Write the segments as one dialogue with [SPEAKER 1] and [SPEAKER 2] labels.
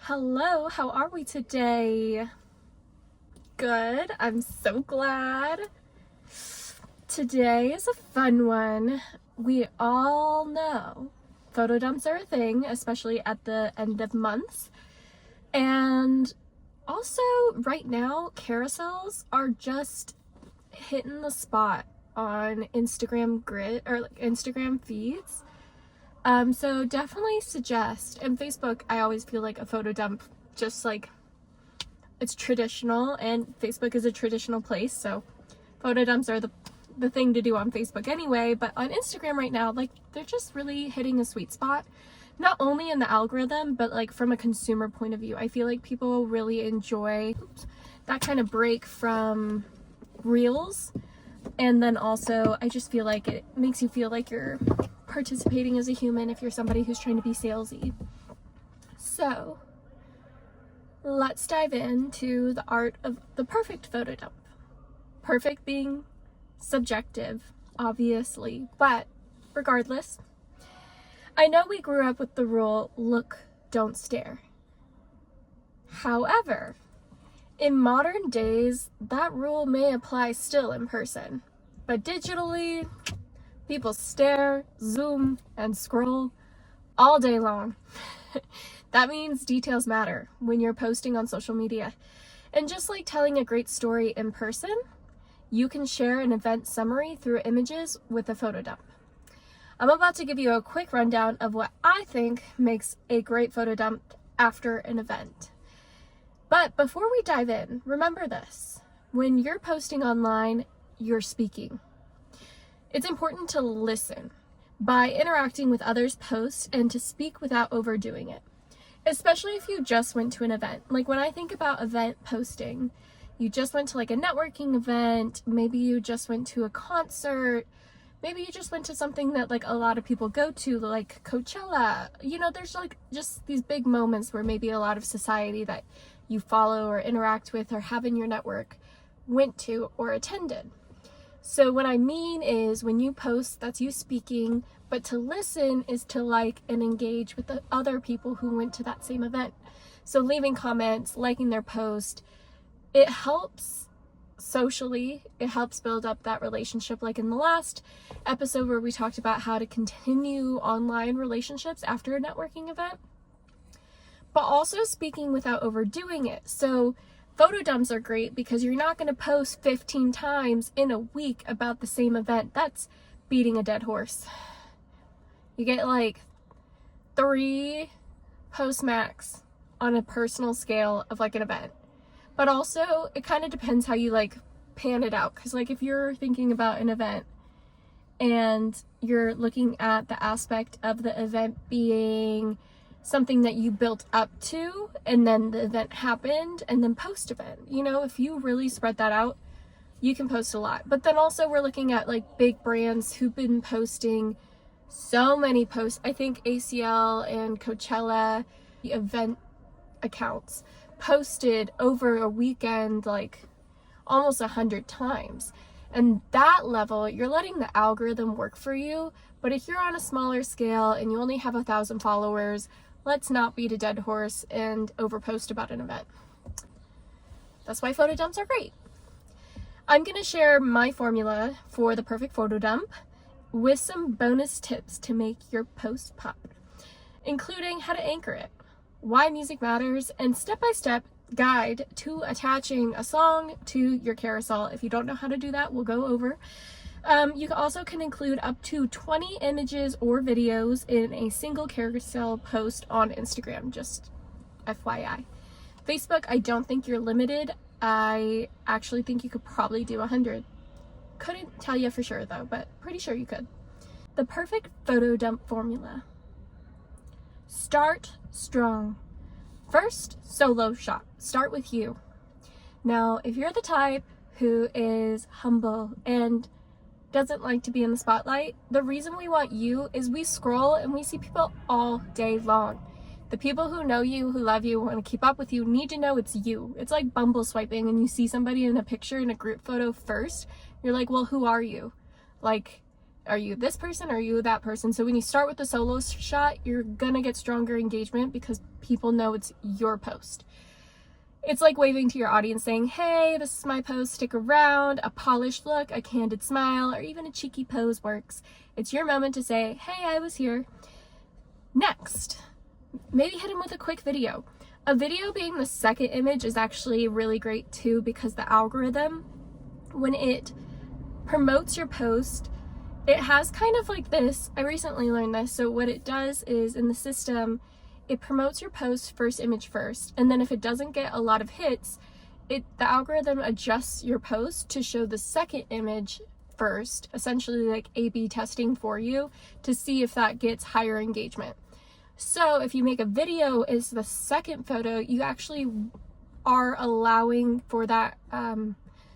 [SPEAKER 1] Hello, how are we today? Good, I'm so glad. Today is a fun one. We all know photo dumps are a thing, especially at the end of months. And also right now, carousels are just hitting the spot on Instagram grid or like Instagram feeds. So definitely suggest, and Facebook, I always feel like a photo dump, just like it's traditional, and Facebook is a traditional place, so photo dumps are the thing to do on Facebook anyway. But on Instagram right now, like, they're just really hitting a sweet spot, not only in the algorithm, but like from a consumer point of view. I feel like people really enjoy that kind of break from reels, and then also I just feel like it makes you feel like you're participating as a human if you're somebody who's trying to be salesy. So let's dive into the art of the perfect photo dump. Perfect being subjective, obviously, but regardless, I know we grew up with the rule, look, don't stare. However, in modern days, that rule may apply still in person, but digitally, people stare, zoom, and scroll all day long. That means details matter when you're posting on social media. And just like telling a great story in person, you can share an event summary through images with a photo dump. I'm about to give you a quick rundown of what I think makes a great photo dump after an event. But before we dive in, remember this: when you're posting online, you're speaking. It's important to listen by interacting with others' posts and to speak without overdoing it, especially if you just went to an event. Like, when I think about event posting, you just went to like a networking event, maybe you just went to a concert, maybe you just went to something that like a lot of people go to, like Coachella. You know, there's like just these big moments where maybe a lot of society that you follow or interact with or have in your network went to or attended. So what I mean is, when you post, that's you speaking, but to listen is to like and engage with the other people who went to that same event. So leaving comments, liking their post, it helps socially, it helps build up that relationship, like in the last episode where we talked about how to continue online relationships after a networking event, but also speaking without overdoing it. So photo dumps are great because you're not going to post 15 times in a week about the same event. That's beating a dead horse. You get like 3 posts max on a personal scale of like an event. But also, it kind of depends how you like pan it out. Because like if you're thinking about an event and you're looking at the aspect of the event being something that you built up to, and then the event happened, and then post-event, you know, if you really spread that out, you can post a lot. But then also we're looking at like big brands who've been posting so many posts. I think ACL and Coachella, the event accounts, posted over a weekend like almost 100 times. And that level, you're letting the algorithm work for you. But if you're on a smaller scale and you only have 1,000 followers, let's not beat a dead horse and overpost about an event. That's why photo dumps are great. I'm going to share my formula for the perfect photo dump with some bonus tips to make your post pop, including how to anchor it, why music matters, and step-by-step guide to attaching a song to your carousel. If you don't know how to do that, we'll go over. You also can include up to 20 images or videos in a single carousel post on Instagram, just FYI. Facebook, I don't think you're limited. I actually think you could probably do 100. Couldn't tell you for sure though, but pretty sure you could. The perfect photo dump formula. Start strong. First, solo shot. Start with you. Now, if you're the type who is humble and doesn't like to be in the spotlight, the reason we want you is we scroll and we see people all day long. The people who know you, who love you, want to keep up with you, need to know it's you. It's like bumble swiping and you see somebody in a picture in a group photo first. You're like, well, who are you? Like, Are you this person? Are you that person? So when you start with the solo shot, you're gonna get stronger engagement because people know it's your post. It's like waving to your audience saying, hey, this is my post, stick around. A polished look, a candid smile, or even a cheeky pose works. It's your moment to say, hey, I was here. Next, maybe hit them with a quick video. A video being the second image is actually really great too, because the algorithm, when it promotes your post, it has kind of like this. I recently learned this. So what it does is in the system, it promotes your post first image first, and then if it doesn't get a lot of hits, the algorithm adjusts your post to show the second image first, essentially like A/B testing for you to see if that gets higher engagement. So if you make a video as the second photo, you actually are allowing for that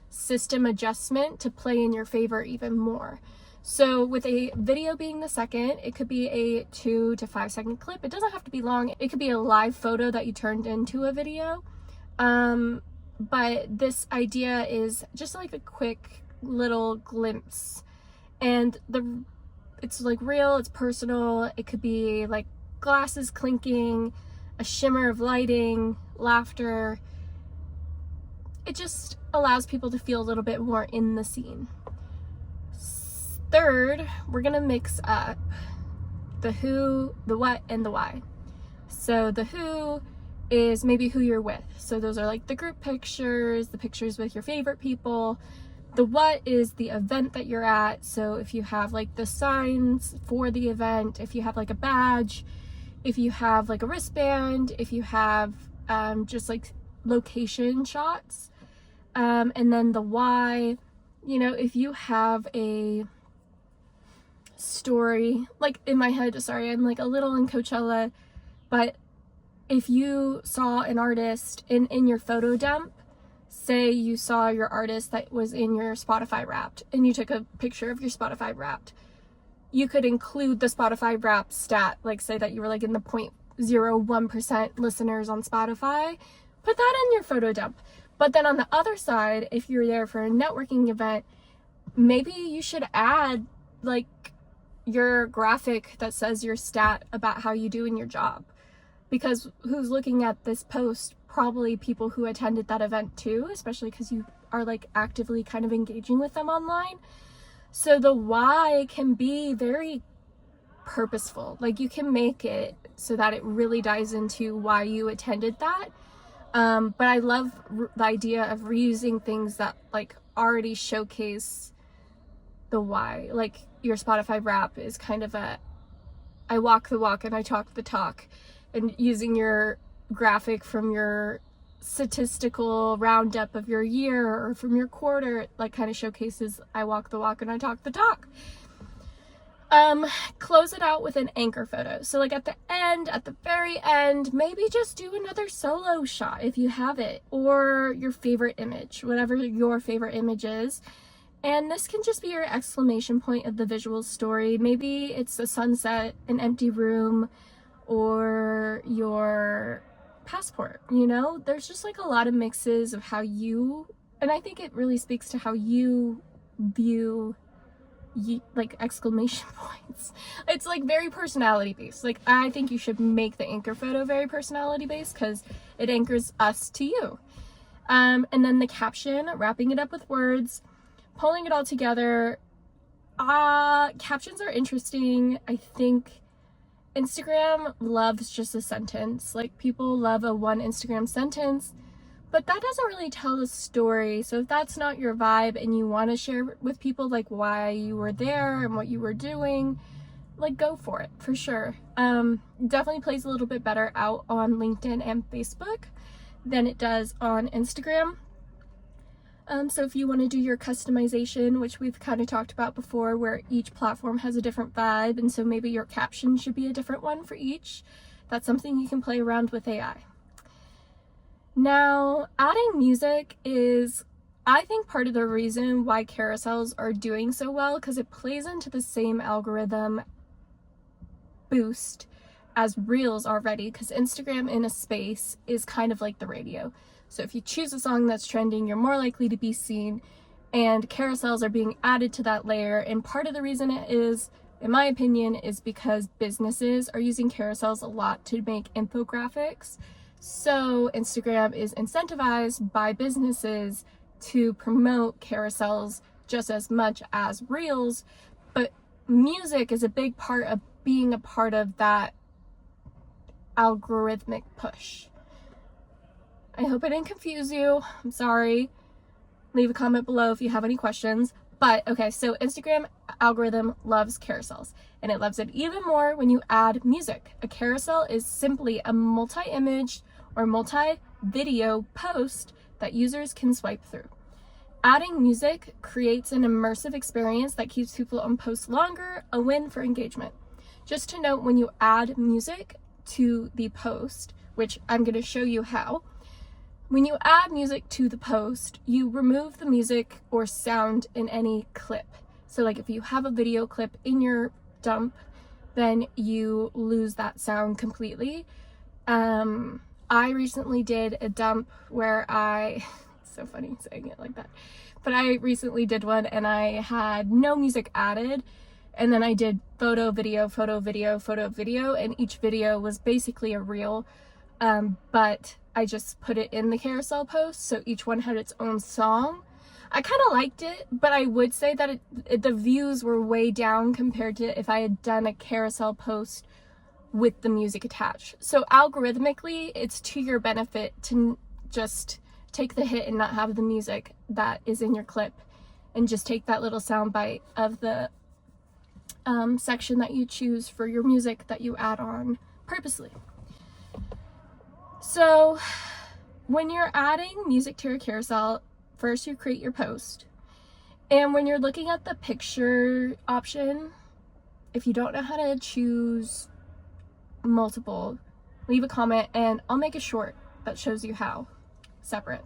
[SPEAKER 1] system adjustment to play in your favor even more. So with a video being the second, it could be a 2 to 5 second clip. It doesn't have to be long. It could be a live photo that you turned into a video. But this idea is just like a quick little glimpse. And it's like real, it's personal. It could be like glasses clinking, a shimmer of lighting, laughter. It just allows people to feel a little bit more in the scene. Third, we're gonna mix up the who, the what, and the why. So the who is maybe who you're with. So those are like the group pictures, the pictures with your favorite people. The what is the event that you're at. So if you have like the signs for the event, if you have like a badge, if you have like a wristband, if you have just like location shots. And then the why, you know, if you have a story, like in my head, sorry, I'm like a little in Coachella, but if you saw an artist in your photo dump, say you saw your artist that was in your Spotify Wrapped and you took a picture of your Spotify Wrapped, you could include the Spotify Wrapped stat, like say that you were like in the 0.01% listeners on Spotify, put that in your photo dump. But then on the other side, if you're there for a networking event, maybe you should add like your graphic that says your stat about how you do in your job, because who's looking at this post? Probably people who attended that event too, especially because you are like actively kind of engaging with them online. So the why can be very purposeful. Like you can make it so that it really dives into why you attended that. But I love the idea of reusing things that like already showcase the why. Like your Spotify Wrap is kind of I walk the walk and I talk the talk, and using your graphic from your statistical roundup of your year or from your quarter, like kind of showcases I walk the walk and I talk the talk. Close it out with an anchor photo. So like at the very end, maybe just do another solo shot if you have it, or your favorite image, whatever your favorite image is. And this can just be your exclamation point of the visual story. Maybe it's a sunset, an empty room, or your passport, you know? There's just like a lot of mixes of how you, and I think it really speaks to how you view like exclamation points. It's like very personality based. Like I think you should make the anchor photo very personality based because it anchors us to you. And then the caption, wrapping it up with words, pulling it all together. Captions are interesting. I think Instagram loves just a sentence. Like people love a one Instagram sentence, but that doesn't really tell the story. So if that's not your vibe and you want to share with people like why you were there and what you were doing, like go for it for sure. Definitely plays a little bit better out on LinkedIn and Facebook than it does on Instagram. So if you want to do your customization, which we've kind of talked about before, where each platform has a different vibe, and so maybe your caption should be a different one for each, that's something you can play around with AI. Now, adding music is, I think, part of the reason why carousels are doing so well, because it plays into the same algorithm boost as Reels already, because Instagram in a space is kind of like the radio. So if you choose a song that's trending, you're more likely to be seen. and carousels are being added to that layer. And part of the reason it is, in my opinion, is because businesses are using carousels a lot to make infographics. So Instagram is incentivized by businesses to promote carousels just as much as reels, but music is a big part of being a part of that algorithmic push. I hope I didn't confuse you. I'm sorry. Leave a comment below if you have any questions. But okay, so Instagram algorithm loves carousels, and it loves it even more when you add music. A carousel is simply a multi-image or multi-video post that users can swipe through. Adding music creates an immersive experience that keeps people on posts longer, a win for engagement. Just to note, when you add music to the post, which I'm going to show you how, when you add music to the post, you remove the music or sound in any clip. So like if you have a video clip in your dump, then you lose that sound completely. I recently did a dump where it's so funny saying it like that, but I recently did one and I had no music added. And then I did photo, video, photo, video, photo, video, and each video was basically a reel. But I just put it in the carousel post, so each one had its own song. I kind of liked it, but I would say that the views were way down compared to if I had done a carousel post with the music attached. So algorithmically, it's to your benefit to just take the hit and not have the music that is in your clip, and just take that little sound bite of the section that you choose for your music that you add on purposely. So when you're adding music to your carousel, first you create your post. And when you're looking at the picture option, if you don't know how to choose multiple, leave a comment and I'll make a short that shows you how, separate.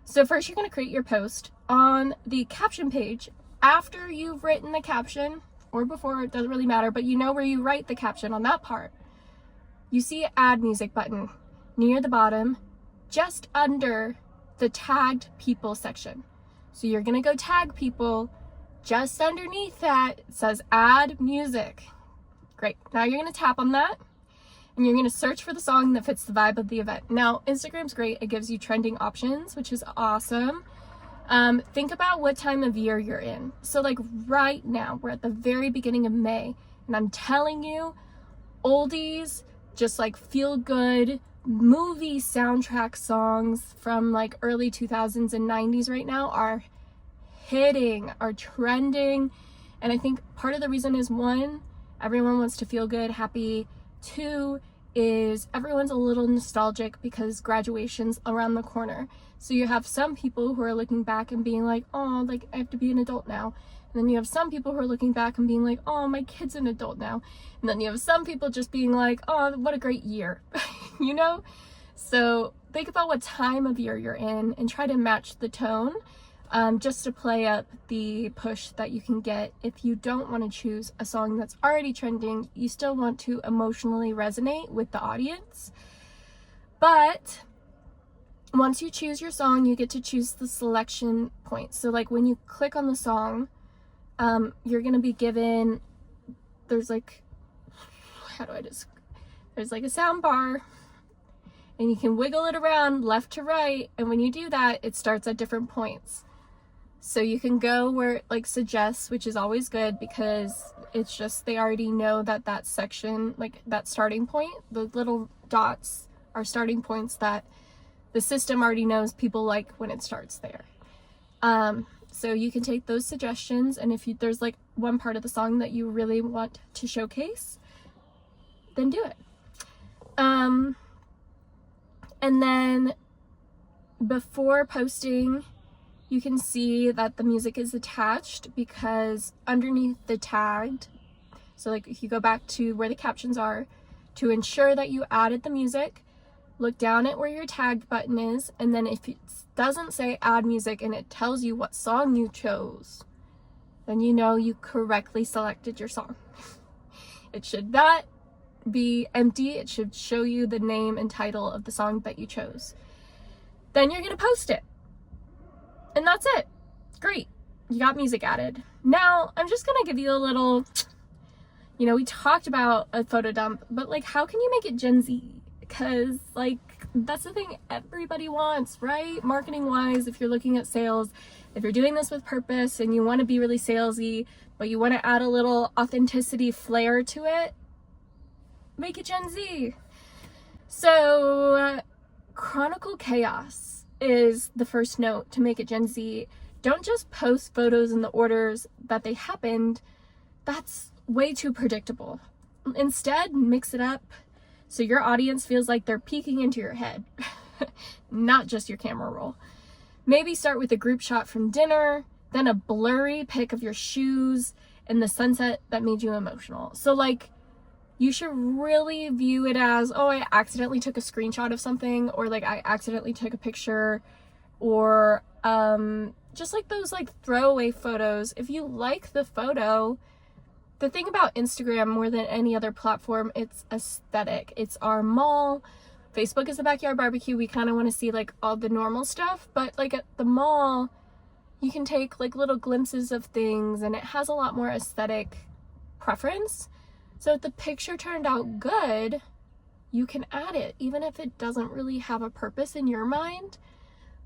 [SPEAKER 1] So first you're going to create your post. On the caption page, after you've written the caption, or before, it doesn't really matter, but you know where you write the caption on that part, you see an add music button near the bottom, just under the tagged people section. So you're gonna go tag people. Just underneath that, it says add music. Great. Now you're gonna tap on that and you're gonna search for the song that fits the vibe of the event. Now Instagram's great. It gives you trending options, which is awesome. Think about what time of year you're in. So like right now, we're at the very beginning of May, and I'm telling you, oldies, just like feel good movie soundtrack songs from like early 2000s and 90s right now are hitting, are trending. And I think part of the reason is, one, everyone wants to feel good, happy. Two is everyone's a little nostalgic because graduation's around the corner. So you have some people who are looking back and being like, oh, like I have to be an adult now. And then you have some people who are looking back and being like, oh, my kid's an adult now. And then you have some people just being like, oh, what a great year, you know? So think about what time of year you're in and try to match the tone, just to play up the push that you can get. If you don't want to choose a song that's already trending, you still want to emotionally resonate with the audience. But once you choose your song, you get to choose the selection points. So like when you click on the song, you're going to be given, there's like, there's like a sound bar, and you can wiggle it around left to right. And when you do that, it starts at different points. So you can go where it like suggests, which is always good because it's just, they already know that that section, like that starting point, the little dots are starting points that the system already knows people like when it starts there. So you can take those suggestions, and if there's like one part of the song that you really want to showcase, then do it. And then before posting, you can see that the music is attached because underneath the tagged, so like if you go back to where the captions are, to ensure that you added the music, look down at where your tagged button is, and then if it doesn't say add music and it tells you what song you chose, then you know you correctly selected your song. It should not be empty. It should show you the name and title of the song that you chose. Then you're going to post it. And that's it. Great, you got music added. Now, I'm just gonna give you a little, we talked about a photo dump, but like, how can you make it Gen Z? Because like, that's the thing everybody wants, right? Marketing wise, if you're looking at sales, if you're doing this with purpose and you want to be really salesy, but you want to add a little authenticity flair to it, make it Gen Z. So chronicle chaos is the first note to make it Gen Z. Don't just post photos in the orders that they happened. That's way too predictable. Instead, mix it up so your audience feels like they're peeking into your head, not just your camera roll. Maybe start with a group shot from dinner, then a blurry pic of your shoes and the sunset that made you emotional. So like, you should really view it as, oh, I accidentally took a screenshot of something, or like I accidentally took a picture, or just like those like throwaway photos. If you like the photo, the thing about Instagram more than any other platform, it's aesthetic. It's our mall. Facebook is a backyard barbecue. We kind of want to see like all the normal stuff, but like at the mall, you can take like little glimpses of things and it has a lot more aesthetic preference. So if the picture turned out good, you can add it, even if it doesn't really have a purpose in your mind.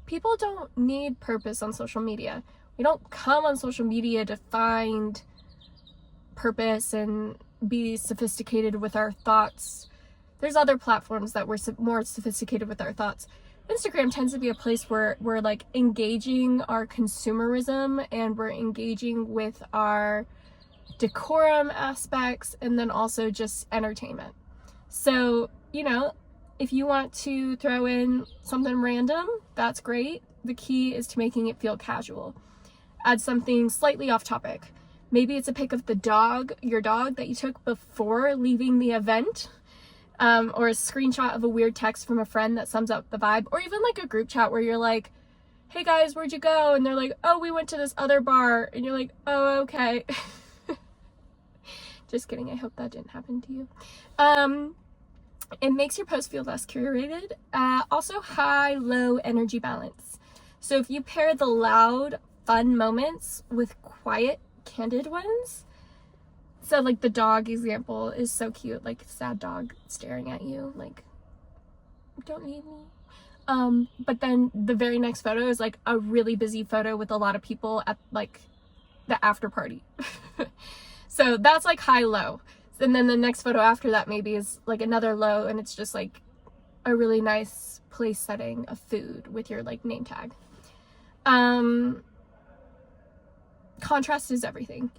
[SPEAKER 1] People don't need purpose on social media. We don't come on social media to find purpose and be sophisticated with our thoughts. There's other platforms that we're more sophisticated with our thoughts. Instagram tends to be a place where we're like engaging our consumerism and we're engaging with our decorum aspects and then also just entertainment. So, if you want to throw in something random, that's great. The key is to making it feel casual. Add something slightly off topic. Maybe it's a pic of your dog that you took before leaving the event, or a screenshot of a weird text from a friend that sums up the vibe, or even like a group chat where you're like, hey guys, where'd you go? And they're like, oh, we went to this other bar. And you're like, oh, okay. Just kidding. I hope that didn't happen to you. It makes your post feel less curated. Also high-low energy balance. So if you pair the loud, fun moments with quiet, candid ones. So like the dog example is so cute, like sad dog staring at you, like, don't leave me. But then the very next photo is like a really busy photo with a lot of people at like the after party. So that's like high-low. And then the next photo after that maybe is like another low, and it's just like a really nice place setting of food with your like name tag. Contrast is everything.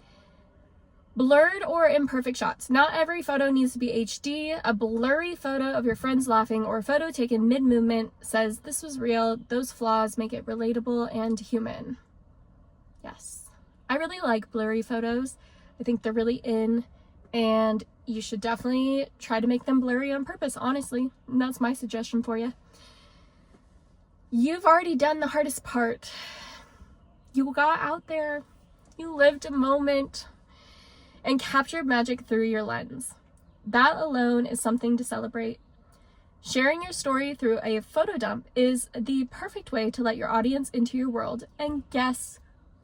[SPEAKER 1] Blurred or imperfect shots. Not every photo needs to be HD. A blurry photo of your friends laughing or a photo taken mid-movement says this was real. Those flaws make it relatable and human. Yes. I really like blurry photos. I think they're really in, and you should definitely try to make them blurry on purpose, honestly. And that's my suggestion for you. You've already done the hardest part. You got out there, you lived a moment, and captured magic through your lens. That alone is something to celebrate. Sharing your story through a photo dump is the perfect way to let your audience into your world. And guess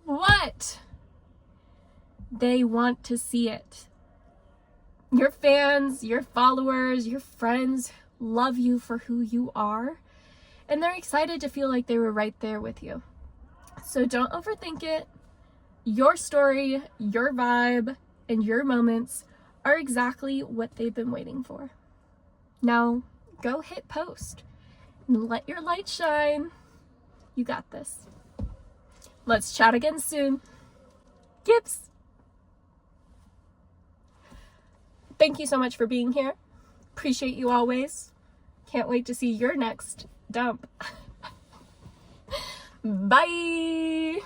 [SPEAKER 1] what? They want to see it. Your fans, your followers, your friends love you for who you are, and they're excited to feel like they were right there with you. So don't overthink it. Your story, your vibe, and your moments are exactly what they've been waiting for. Now, go hit post and let your light shine. You got this. Let's chat again soon. Gibbs. Thank you so much for being here. Appreciate you always. Can't wait to see your next dump. Bye.